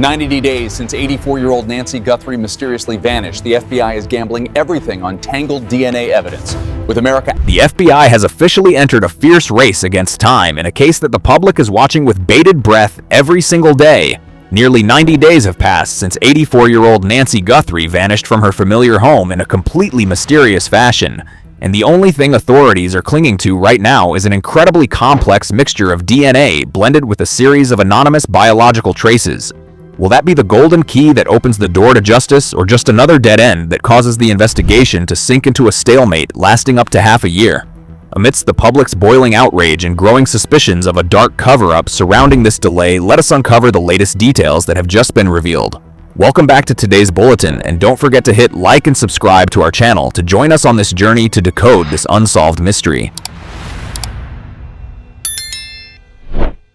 90 days since 84-year-old Nancy Guthrie mysteriously vanished, the FBI is gambling everything on tangled DNA evidence. With America, the FBI has officially entered a fierce race against time in a case that the public is watching with bated breath every single day. Nearly 90 days have passed since 84-year-old Nancy Guthrie vanished from her familiar home in a completely mysterious fashion. And the only thing authorities are clinging to right now is an incredibly complex mixture of DNA blended with a series of anonymous biological traces. Will that be the golden key that opens the door to justice, or just another dead end that causes the investigation to sink into a stalemate lasting up to half a year? Amidst the public's boiling outrage and growing suspicions of a dark cover-up surrounding this delay, let us uncover the latest details that have just been revealed. Welcome back to today's bulletin, and don't forget to hit like and subscribe to our channel to join us on this journey to decode this unsolved mystery.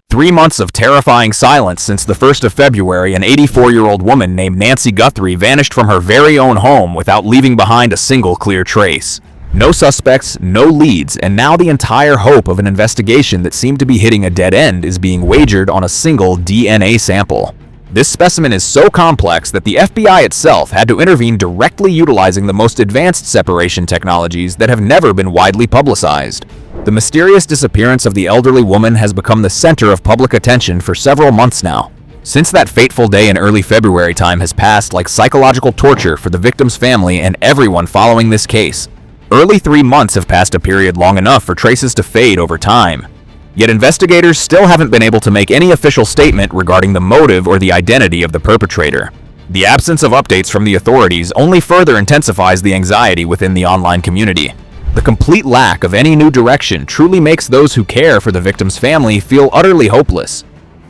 3 months of terrifying silence since the 1st of February, an 84-year-old woman named Nancy Guthrie vanished from her very own home without leaving behind a single clear trace. No suspects, no leads, and now the entire hope of an investigation that seemed to be hitting a dead end is being wagered on a single DNA sample. This specimen is so complex that the FBI itself had to intervene directly, utilizing the most advanced separation technologies that have never been widely publicized. The mysterious disappearance of the elderly woman has become the center of public attention for several months now. Since that fateful day in early February, time has passed like psychological torture for the victim's family and everyone following this case. Early 3 months have passed a period long enough for traces to fade over time. Yet investigators still haven't been able to make any official statement regarding the motive or the identity of the perpetrator. The absence of updates from the authorities only further intensifies the anxiety within the online community. The complete lack of any new direction truly makes those who care for the victim's family feel utterly hopeless.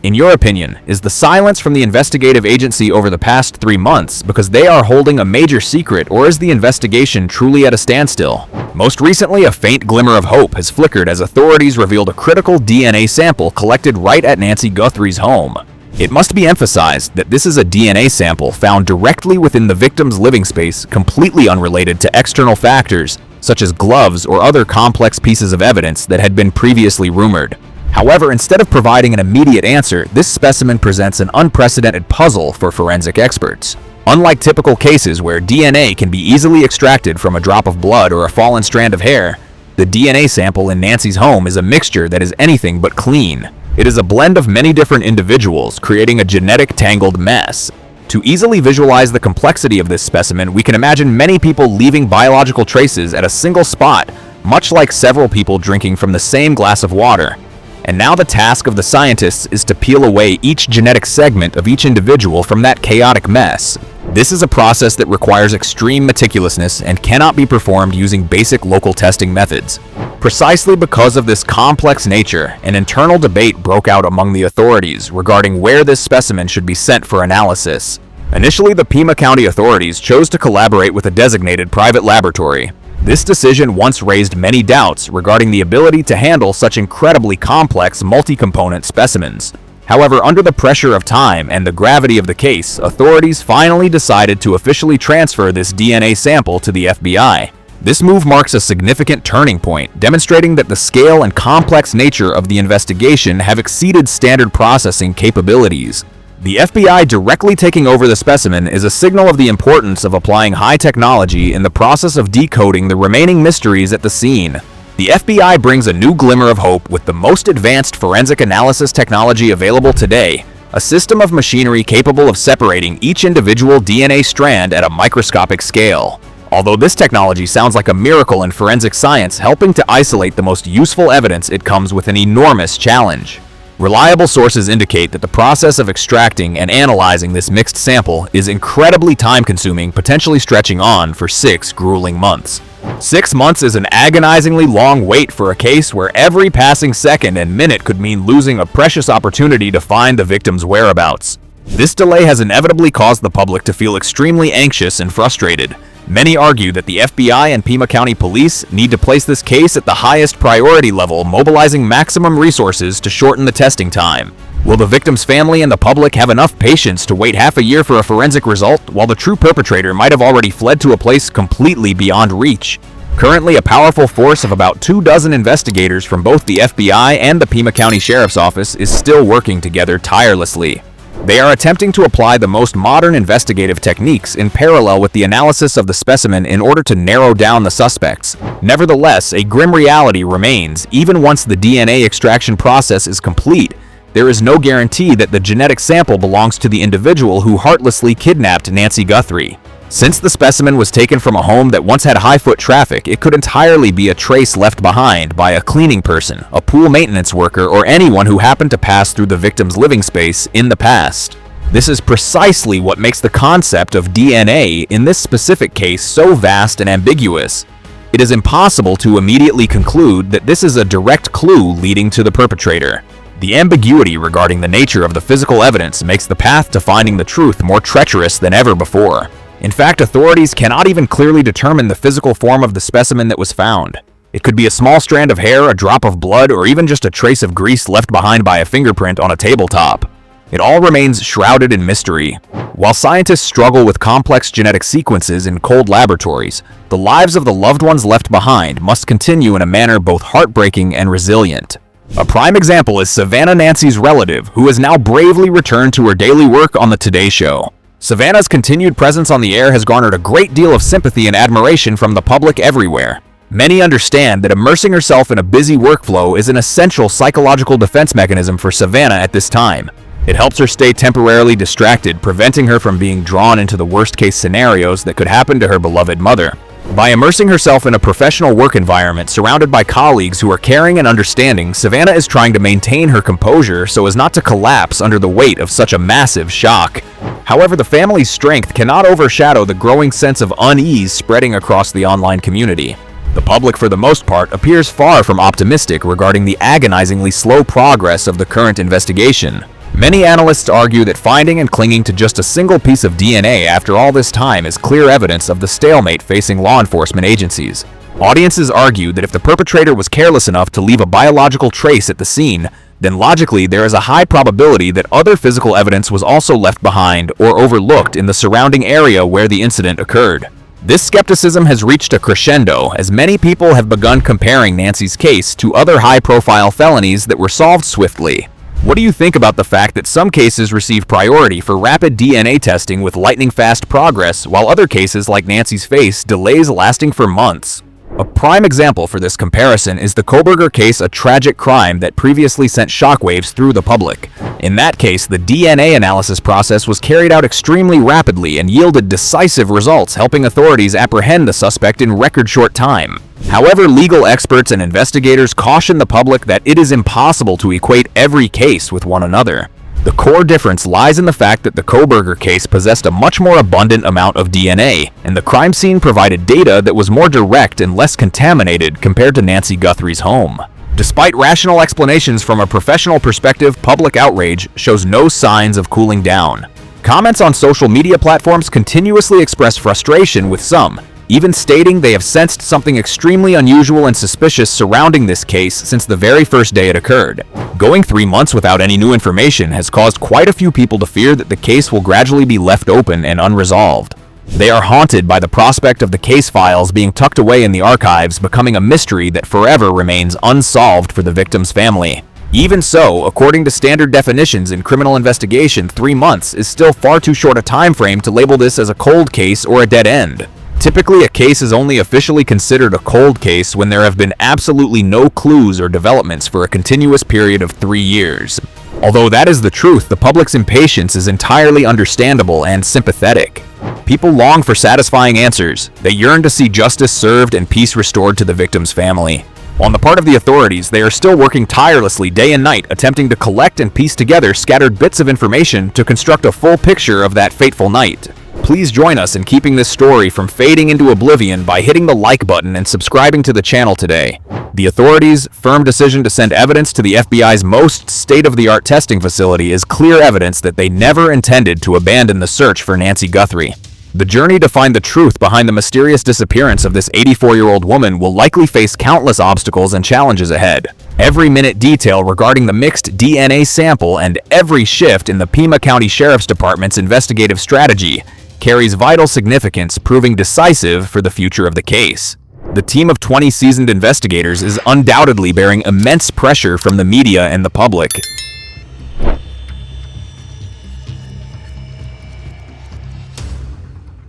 In your opinion, is the silence from the investigative agency over the past 3 months because they are holding a major secret, or is the investigation truly at a standstill? Most recently, a faint glimmer of hope has flickered as authorities revealed a critical DNA sample collected right at Nancy Guthrie's home. It must be emphasized that this is a DNA sample found directly within the victim's living space, completely unrelated to external factors such as gloves or other complex pieces of evidence that had been previously rumored. However, instead of providing an immediate answer, this specimen presents an unprecedented puzzle for forensic experts. Unlike typical cases where DNA can be easily extracted from a drop of blood or a fallen strand of hair, the DNA sample in Nancy's home is a mixture that is anything but clean. It is a blend of many different individuals, creating a genetic tangled mess. To easily visualize the complexity of this specimen, we can imagine many people leaving biological traces at a single spot, much like several people drinking from the same glass of water. And now the task of the scientists is to peel away each genetic segment of each individual from that chaotic mess. This is a process that requires extreme meticulousness and cannot be performed using basic local testing methods. Precisely because of this complex nature, an internal debate broke out among the authorities regarding where this specimen should be sent for analysis. Initially, the Pima County authorities chose to collaborate with a designated private laboratory. This decision once raised many doubts regarding the ability to handle such incredibly complex multi-component specimens. However, under the pressure of time and the gravity of the case, authorities finally decided to officially transfer this DNA sample to the FBI. This move marks a significant turning point, demonstrating that the scale and complex nature of the investigation have exceeded standard processing capabilities. The FBI directly taking over the specimen is a signal of the importance of applying high technology in the process of decoding the remaining mysteries at the scene. The FBI brings a new glimmer of hope with the most advanced forensic analysis technology available today, a system of machinery capable of separating each individual DNA strand at a microscopic scale. Although this technology sounds like a miracle in forensic science, helping to isolate the most useful evidence, it comes with an enormous challenge. Reliable sources indicate that the process of extracting and analyzing this mixed sample is incredibly time-consuming, potentially stretching on for 6 grueling months. 6 months is an agonizingly long wait for a case where every passing second and minute could mean losing a precious opportunity to find the victim's whereabouts. This delay has inevitably caused the public to feel extremely anxious and frustrated. Many argue that the FBI and Pima County Police need to place this case at the highest priority level, mobilizing maximum resources to shorten the testing time. Will the victim's family and the public have enough patience to wait half a year for a forensic result, while the true perpetrator might have already fled to a place completely beyond reach? Currently, a powerful force of about 24 investigators from both the FBI and the Pima County Sheriff's Office is still working together tirelessly. They are attempting to apply the most modern investigative techniques in parallel with the analysis of the specimen in order to narrow down the suspects. Nevertheless, a grim reality remains. Even once the DNA extraction process is complete, there is no guarantee that the genetic sample belongs to the individual who heartlessly kidnapped Nancy Guthrie. Since the specimen was taken from a home that once had high foot traffic, it could entirely be a trace left behind by a cleaning person, a pool maintenance worker, or anyone who happened to pass through the victim's living space in the past. This is precisely what makes the concept of DNA in this specific case so vast and ambiguous. It is impossible to immediately conclude that this is a direct clue leading to the perpetrator. The ambiguity regarding the nature of the physical evidence makes the path to finding the truth more treacherous than ever before. In fact, authorities cannot even clearly determine the physical form of the specimen that was found. It could be a small strand of hair, a drop of blood, or even just a trace of grease left behind by a fingerprint on a tabletop. It all remains shrouded in mystery. While scientists struggle with complex genetic sequences in cold laboratories, the lives of the loved ones left behind must continue in a manner both heartbreaking and resilient. A prime example is Savannah, Nancy's relative, who has now bravely returned to her daily work on the Today Show. Savannah's continued presence on the air has garnered a great deal of sympathy and admiration from the public everywhere. Many understand that immersing herself in a busy workflow is an essential psychological defense mechanism for Savannah at this time. It helps her stay temporarily distracted, preventing her from being drawn into the worst-case scenarios that could happen to her beloved mother. By immersing herself in a professional work environment surrounded by colleagues who are caring and understanding, Savannah is trying to maintain her composure so as not to collapse under the weight of such a massive shock. However, the family's strength cannot overshadow the growing sense of unease spreading across the online community. The public, for the most part, appears far from optimistic regarding the agonizingly slow progress of the current investigation. Many analysts argue that finding and clinging to just a single piece of DNA after all this time is clear evidence of the stalemate facing law enforcement agencies. Audiences argue that if the perpetrator was careless enough to leave a biological trace at the scene, then logically there is a high probability that other physical evidence was also left behind or overlooked in the surrounding area where the incident occurred. This skepticism has reached a crescendo as many people have begun comparing Nancy's case to other high-profile felonies that were solved swiftly. What do you think about the fact that some cases receive priority for rapid DNA testing with lightning-fast progress, while other cases like Nancy's face delays lasting for months? A prime example for this comparison is the Kohberger case, a tragic crime that previously sent shockwaves through the public. In that case, the DNA analysis process was carried out extremely rapidly and yielded decisive results, helping authorities apprehend the suspect in record short time. However, legal experts and investigators caution the public that it is impossible to equate every case with one another. The core difference lies in the fact that the Kohberger case possessed a much more abundant amount of DNA, and the crime scene provided data that was more direct and less contaminated compared to Nancy Guthrie's home. Despite rational explanations from a professional perspective, public outrage shows no signs of cooling down. Comments on social media platforms continuously express frustration, with some even stating they have sensed something extremely unusual and suspicious surrounding this case since the very first day it occurred. Going 3 months without any new information has caused quite a few people to fear that the case will gradually be left open and unresolved. They are haunted by the prospect of the case files being tucked away in the archives, becoming a mystery that forever remains unsolved for the victim's family. Even so, according to standard definitions in criminal investigation, 3 months is still far too short a time frame to label this as a cold case or a dead end. Typically, a case is only officially considered a cold case when there have been absolutely no clues or developments for a continuous period of 3 years. Although that is the truth, the public's impatience is entirely understandable and sympathetic. People long for satisfying answers. They yearn to see justice served and peace restored to the victim's family. On the part of the authorities, they are still working tirelessly day and night, attempting to collect and piece together scattered bits of information to construct a full picture of that fateful night. Please join us in keeping this story from fading into oblivion by hitting the like button and subscribing to the channel today. The authorities' firm decision to send evidence to the FBI's most state-of-the-art testing facility is clear evidence that they never intended to abandon the search for Nancy Guthrie. The journey to find the truth behind the mysterious disappearance of this 84-year-old woman will likely face countless obstacles and challenges ahead. Every minute detail regarding the mixed DNA sample and every shift in the Pima County Sheriff's Department's investigative strategy carries vital significance, proving decisive for the future of the case. The team of 20 seasoned investigators is undoubtedly bearing immense pressure from the media and the public.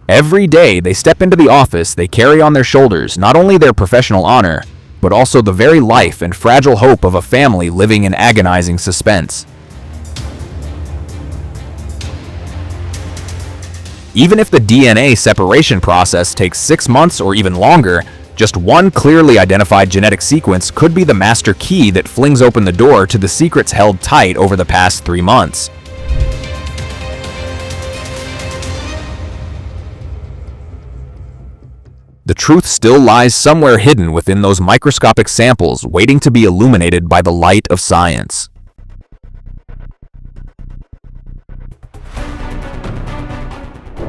Every day they step into the office, they carry on their shoulders not only their professional honor, but also the very life and fragile hope of a family living in agonizing suspense. Even if the DNA separation process takes 6 months or even longer, just one clearly identified genetic sequence could be the master key that flings open the door to the secrets held tight over the past 3 months. The truth still lies somewhere hidden within those microscopic samples, waiting to be illuminated by the light of science.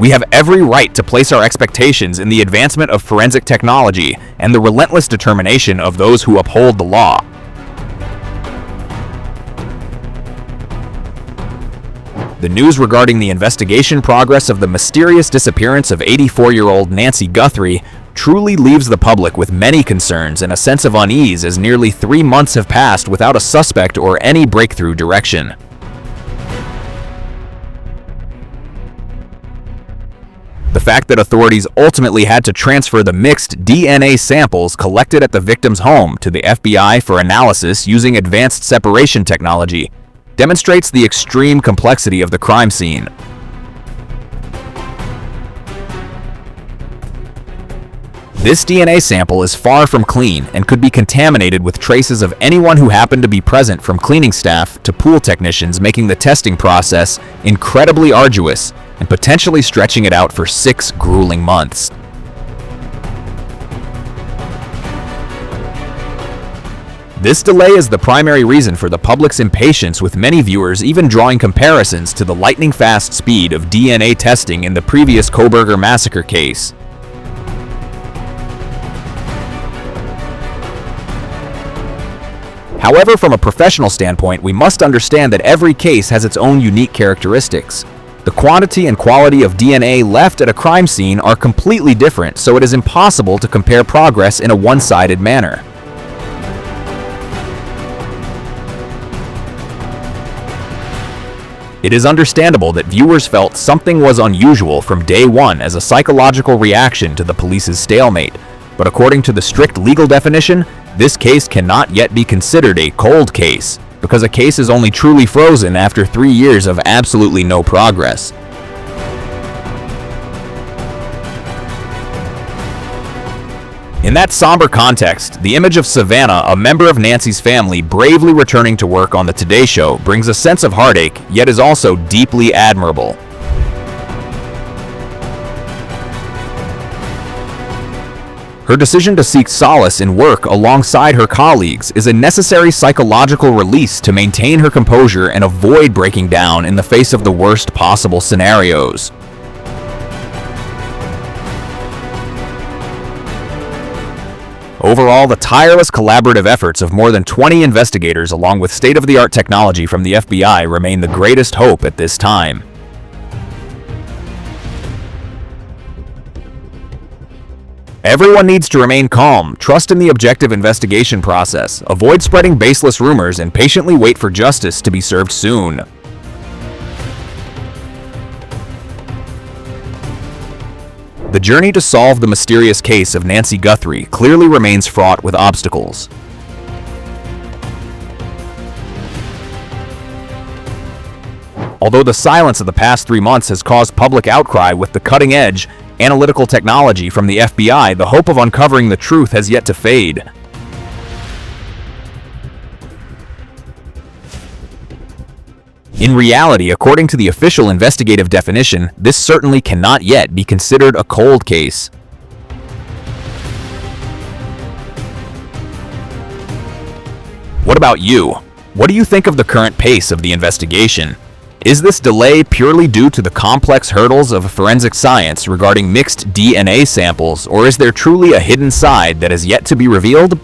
We have every right to place our expectations in the advancement of forensic technology and the relentless determination of those who uphold the law. The news regarding the investigation progress of the mysterious disappearance of 84-year-old Nancy Guthrie truly leaves the public with many concerns and a sense of unease as nearly 3 months have passed without a suspect or any breakthrough direction. The fact that authorities ultimately had to transfer the mixed DNA samples collected at the victim's home to the FBI for analysis using advanced separation technology demonstrates the extreme complexity of the crime scene. This DNA sample is far from clean and could be contaminated with traces of anyone who happened to be present, from cleaning staff to pool technicians, making the testing process incredibly arduous and potentially stretching it out for 6 grueling months. This delay is the primary reason for the public's impatience, with many viewers even drawing comparisons to the lightning-fast speed of DNA testing in the previous Kohberger massacre case. However, from a professional standpoint, we must understand that every case has its own unique characteristics. The quantity and quality of DNA left at a crime scene are completely different, so it is impossible to compare progress in a one-sided manner. It is understandable that viewers felt something was unusual from day one as a psychological reaction to the police's stalemate, but according to the strict legal definition, this case cannot yet be considered a cold case, because a case is only truly frozen after 3 years of absolutely no progress. In that somber context, the image of Savannah, a member of Nancy's family, bravely returning to work on the Today Show brings a sense of heartache, yet is also deeply admirable. Her decision to seek solace in work alongside her colleagues is a necessary psychological release to maintain her composure and avoid breaking down in the face of the worst possible scenarios. Overall, the tireless collaborative efforts of more than 20 investigators along with state-of-the-art technology from the FBI remain the greatest hope at this time. Everyone needs to remain calm, trust in the objective investigation process, avoid spreading baseless rumors, and patiently wait for justice to be served soon. The journey to solve the mysterious case of Nancy Guthrie clearly remains fraught with obstacles. Although the silence of the past 3 months has caused public outcry with the cutting-edge analytical technology from the FBI, the hope of uncovering the truth has yet to fade. In reality, according to the official investigative definition, this certainly cannot yet be considered a cold case. What about you? What do you think of the current pace of the investigation? Is this delay purely due to the complex hurdles of forensic science regarding mixed DNA samples, or is there truly a hidden side that is yet to be revealed?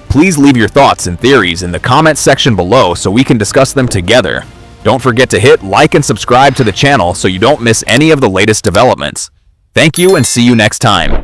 Please leave your thoughts and theories in the comments section below so we can discuss them together. Don't forget to hit like and subscribe to the channel so you don't miss any of the latest developments. Thank you and see you next time.